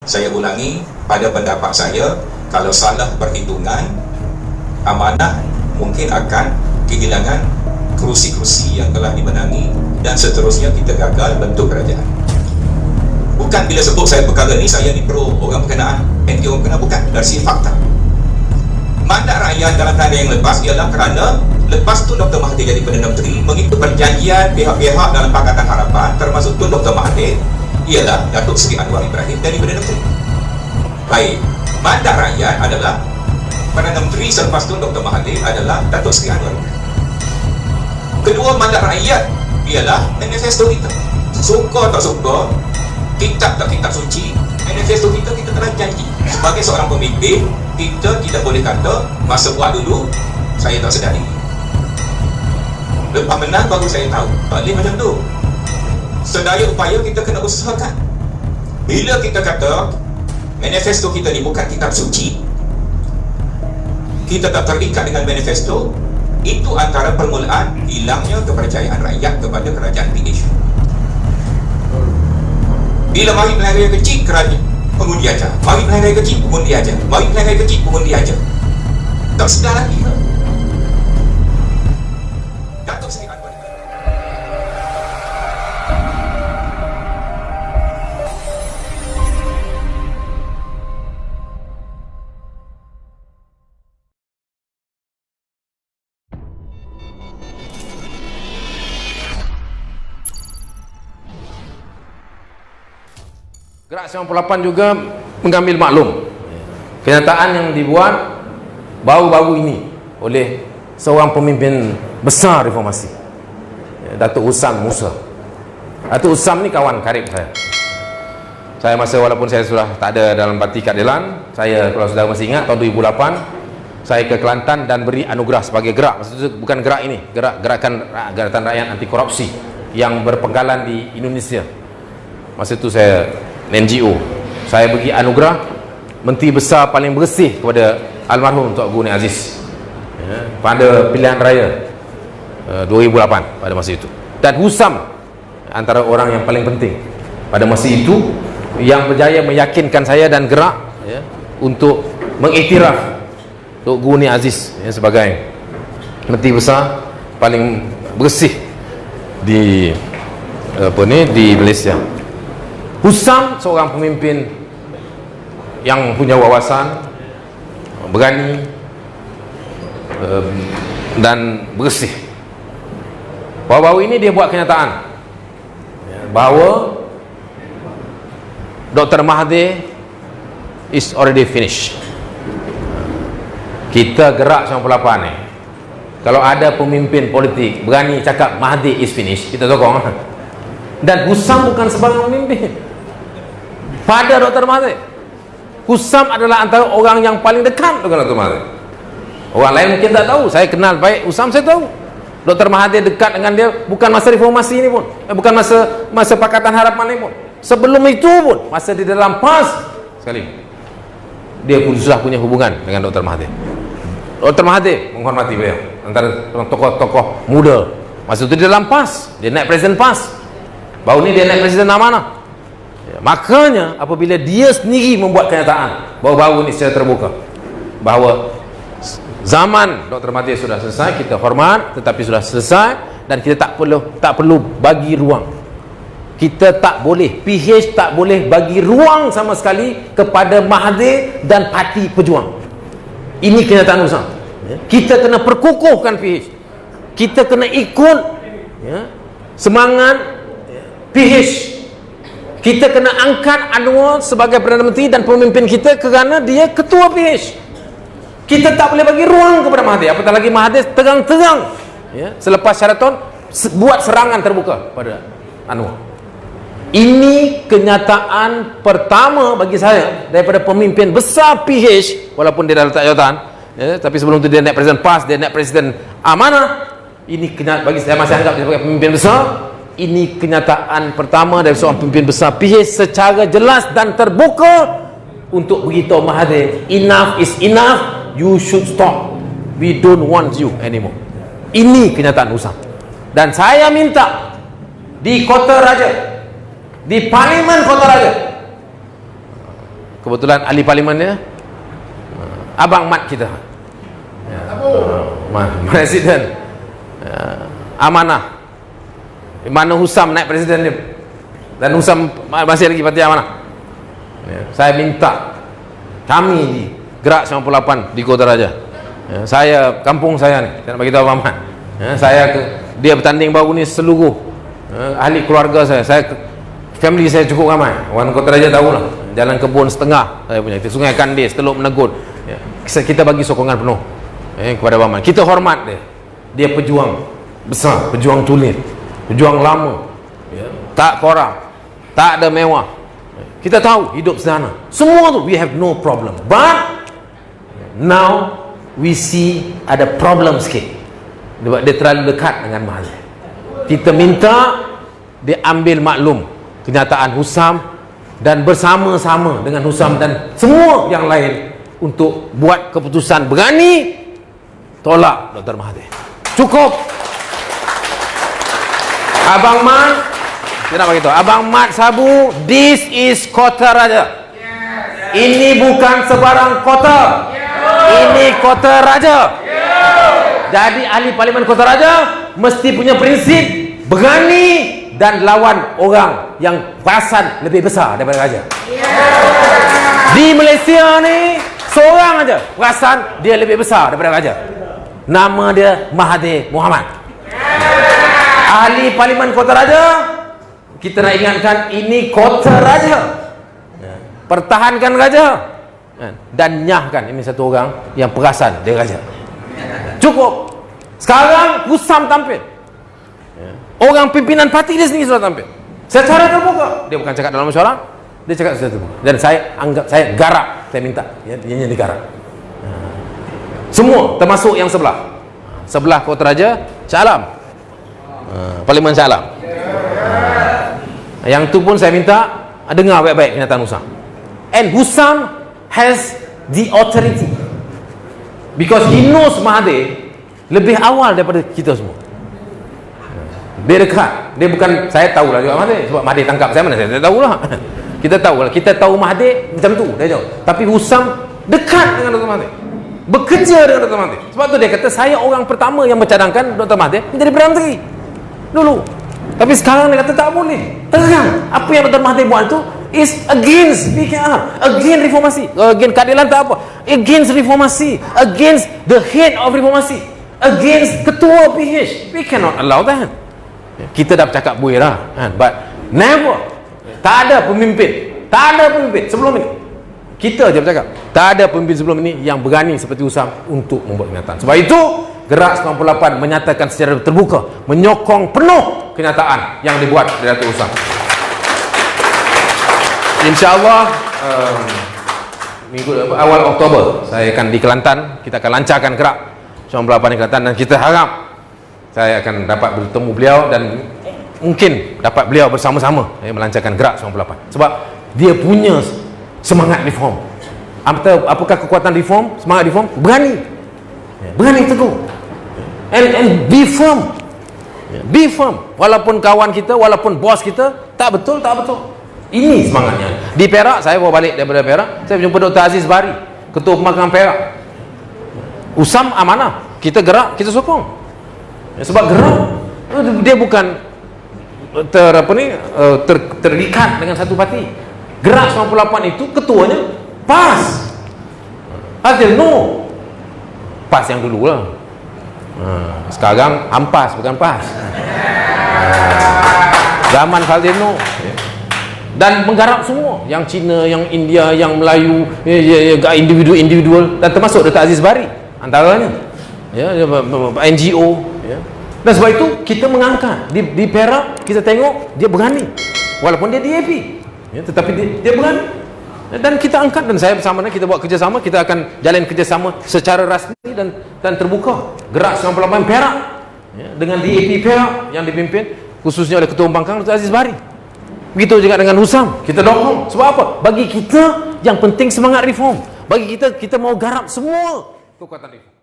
Saya ulangi, pada pendapat saya, kalau salah perhitungan amanah, mungkin akan kehilangan kerusi-kerusi yang telah dimenangi dan seterusnya kita gagal bentuk kerajaan. Bukan bila sebut saya perkara ni saya ni pro orang berkenaan, anti orang berkenaan, bukan, dari segi fakta. Mandat rakyat dalam tanda yang lepas ialah kerana lepas tu Dr. Mahathir jadi Perdana Menteri, mengikut perjanjian pihak-pihak dalam Pakatan Harapan termasuk Tun Dr. Mahathir, ialah Datuk Seri Anwar Ibrahim jadi Perdana Menteri. Baik, mandat rakyat adalah Perdana Menteri selepas Tun Dr. Mahathir adalah Datuk Seri Anwar Ibrahim. Kedua mandat rakyat ialah manifesto kita. Suka tak suka, kitab tak kitab suci, manifesto kita telah janji. Sebagai seorang pemimpin, kita tidak boleh kata masa buat dulu saya tak sedar diri, lepas menang baru saya tahu. Tak boleh macam tu. Sedaya upaya kita kena usahakan. Bila kita kata manifesto kita ni bukan kitab suci, kita tak terikat dengan manifesto, itu antara permulaan hilangnya kepercayaan rakyat kepada kerajaan PH. Bila mari pilihan raya kecil, kerajaan pengundi aja. Mari pilihan raya kecil, pengundi aja. Mari pilihan raya kecil, pengundi aja. Tak sedar lagi ke? Datuk Seri Anwar Ibrahim. Gerak 98 juga mengambil maklum kenyataan yang dibuat baru-baru ini oleh seorang pemimpin besar reformasi, Datuk Usam Musa. Datuk Usam ni kawan karib saya. Saya masa walaupun saya sudah tak ada dalam parti keadilan, saya kalau saudara masih ingat tahun 2008 saya ke Kelantan dan beri anugerah sebagai gerak. Maksud itu bukan gerak ini, gerakan rakyat anti korupsi yang berpenggalan di Indonesia. Masa itu saya NGO. Saya bagi anugerah Menteri Besar paling bersih kepada almarhum Tuan Guru Aziz pada pilihan raya 2008 pada masa itu. Dan Husam antara orang yang paling penting pada masa itu yang berjaya meyakinkan saya dan gerak untuk mengiktiraf Tok Guru Aziz sebagai Menteri Besar paling bersih di di Malaysia. Husam seorang pemimpin yang punya wawasan, berani dan bersih. Baru-baru ini dia buat kenyataan bahawa Dr. Mahathir is already finished. Kita gerak 98 ni, kalau ada pemimpin politik berani cakap Mahathir is finished, kita sokong. Dan Husam bukan sebarang pemimpin pada Dr. Mahathir. Husam adalah antara orang yang paling dekat dengan Dr. Mahathir. Orang lain mungkin tak tahu. Saya kenal baik Husam, saya tahu Dr. Mahathir dekat dengan dia bukan masa reformasi ni pun, bukan masa Pakatan Harapan ni pun. Sebelum itu pun, masa di dalam PAS sekali, dia pun sudah punya hubungan dengan Dr. Mahathir. Dr. Mahathir menghormati beliau, antara tokoh-tokoh muda masa itu di dalam PAS. Dia naik Presiden PAS, baru ni dia naik Presiden Amanah. Makanya apabila dia sendiri membuat kenyataan baru-baru ni secara terbuka bahawa zaman Dr. Mahathir sudah selesai, kita hormat, tetapi sudah selesai dan kita tak perlu bagi ruang. Kita tak boleh, PH tak boleh bagi ruang sama sekali kepada Mahathir dan Parti Pejuang. Ini kenyataan Usam. Kita kena perkukuhkan PH. Kita kena ikut semangat PH. Kita kena angkat Anwar sebagai Perdana Menteri dan pemimpin kita kerana dia ketua PH. Kita tak boleh bagi ruang kepada Mahathir. Apatah lagi Mahathir terang-terang selepas Sheraton buat serangan terbuka pada Anwar. Ini kenyataan pertama bagi saya daripada pemimpin besar PH, walaupun dia dah letak jawatan, tapi sebelum tu dia naik Presiden PAS, dia naik Presiden Amanah. Ini kenyataan bagi saya, masih anggap dia sebagai pemimpin besar. Ini kenyataan pertama dari seorang pemimpin besar PH secara jelas dan terbuka untuk beritahu Mahathir, enough is enough, you should stop, we don't want you anymore. Ini kenyataan Usam. Dan saya minta di Kota Raja, di Parlimen Kota Raja, kebetulan ahli parlimennya Abang Mat kita, Presiden amanah, mana Husam naik presiden dia, dan Husam masih lagi parti amanah. Saya minta kami di Gerak 98 di Kota Raja, saya kampung saya ni, saya nak bagi tahu Abang Mat, dia bertanding baru ni seluruh ahli keluarga saya family saya cukup ramai, orang Kota Raja tahulah, jalan kebun setengah saya punya, Sungai Kandis, Teluk Menegut. Kita bagi sokongan penuh kepada Abang Mat. Kita hormat dia pejuang besar, pejuang tulen, pejuang lama, tak korup, tak ada mewah. Kita tahu hidup sederhana, semua tu we have no problem, but now we see ada problem sikit, dia terlalu dekat dengan Mahathir. Kita minta dia ambil maklum kenyataan Husam dan bersama-sama dengan Husam dan semua yang lain untuk buat keputusan berani tolak Dr. Mahathir. Cukup. Abang Mat, saya nak beritahu, Abang Mat Sabu, this is Kota Raja. Ini bukan sebarang kota. Ini Kota Raja. Jadi ahli parlimen Kota Raja mesti punya prinsip berani dan lawan orang yang perasan lebih besar daripada raja. Di Malaysia ni seorang aja perasan dia lebih besar daripada raja. Nama dia Mahathir Mohamad. Ahli parlimen Kota Raja, kita nak ingatkan ini Kota Raja. Pertahankan raja dan nyahkan ini satu orang yang perasan dia raja. Cukup. Sekarang Husam tampil. Orang pimpinan parti dia sendiri sudah tampil secara terbuka. Dia bukan cakap dalam mesyuarat, dia cakap secara terbuka. Dan saya anggap, saya garap, saya minta dia digarap. Semua termasuk yang sebelah Kota Raja, Shah Alam, Parlimen Shah Alam. Yang tu pun saya minta dengar baik-baik kenyataan Husam. And Husam has the authority because he knows Mahathir lebih awal daripada kita semua. Dia dekat. Dia bukan, saya tahulah juga Mahathir, sebab Mahathir tangkap saya mana saya tahulah. Kita tahu Mahathir macam tu, dia jauh. Tapi Husam dekat dengan Dr. Mahathir, bekerja dengan Dr. Mahathir. Sebab tu dia kata saya orang pertama yang mencadangkan Dr. Mahathir menjadi Perdana Menteri dulu. Tapi sekarang dia kata tak boleh. Terang apa yang Dr. Mahathir buat tu is against PKR, against reformasi, against keadilan tak apa, against reformasi, against the head of reformasi, against ketua PH. We cannot allow that. Kita dah bercakap buih lah, but never, tak ada pemimpin sebelum ini. Kita je bercakap, tak ada pemimpin sebelum ini yang berani seperti Husam untuk membuat kenyataan. Sebab itu Gerak 98 menyatakan secara terbuka, menyokong penuh kenyataan yang dibuat oleh Datuk Husam. InsyaAllah minggu awal Oktober saya akan di Kelantan. Kita akan lancarkan Gerak 98 di Kelantan, dan kita harap saya akan dapat bertemu beliau dan mungkin dapat beliau bersama-sama melancarkan Gerak 98. Sebab dia punya semangat reform. Apakah kekuatan reform? Semangat reform, berani teguh, and be firm. Walaupun kawan kita, walaupun bos kita tak betul. Ini semangatnya. Di Perak, saya bawa balik daripada Perak, saya jumpa Dr. Aziz Bari, Ketua Pemakaman Perak. Husam amanah, kita gerak, kita sokong. Sebab Gerak dia bukan terikat dengan satu parti. Gerak 98 itu ketuanya PAS. Hasil no. PAS yang dulu lah. Sekarang AMPAS bukan PAS. Zaman Faldino. Dan menggarap semua, yang Cina, yang India, yang Melayu, individu-individual, dan termasuk Dr. Aziz Bari antaranya, NGO. Dan sebab itu kita mengangkat di Perak, kita tengok dia berani, walaupun dia DAP, tetapi dia berani, dan kita angkat. Dan saya bersama dia, kita buat kerjasama, kita akan jalan kerjasama secara rasmi dan terbuka. Gerak 98 Perak dengan DAP Perak yang dipimpin khususnya oleh Ketua Pembangkang Dr. Aziz Bari. Begitu juga dengan Husam, kita dukung. Sebab apa? Bagi kita yang penting semangat reform. Bagi kita mau garap semua kekuatan reform.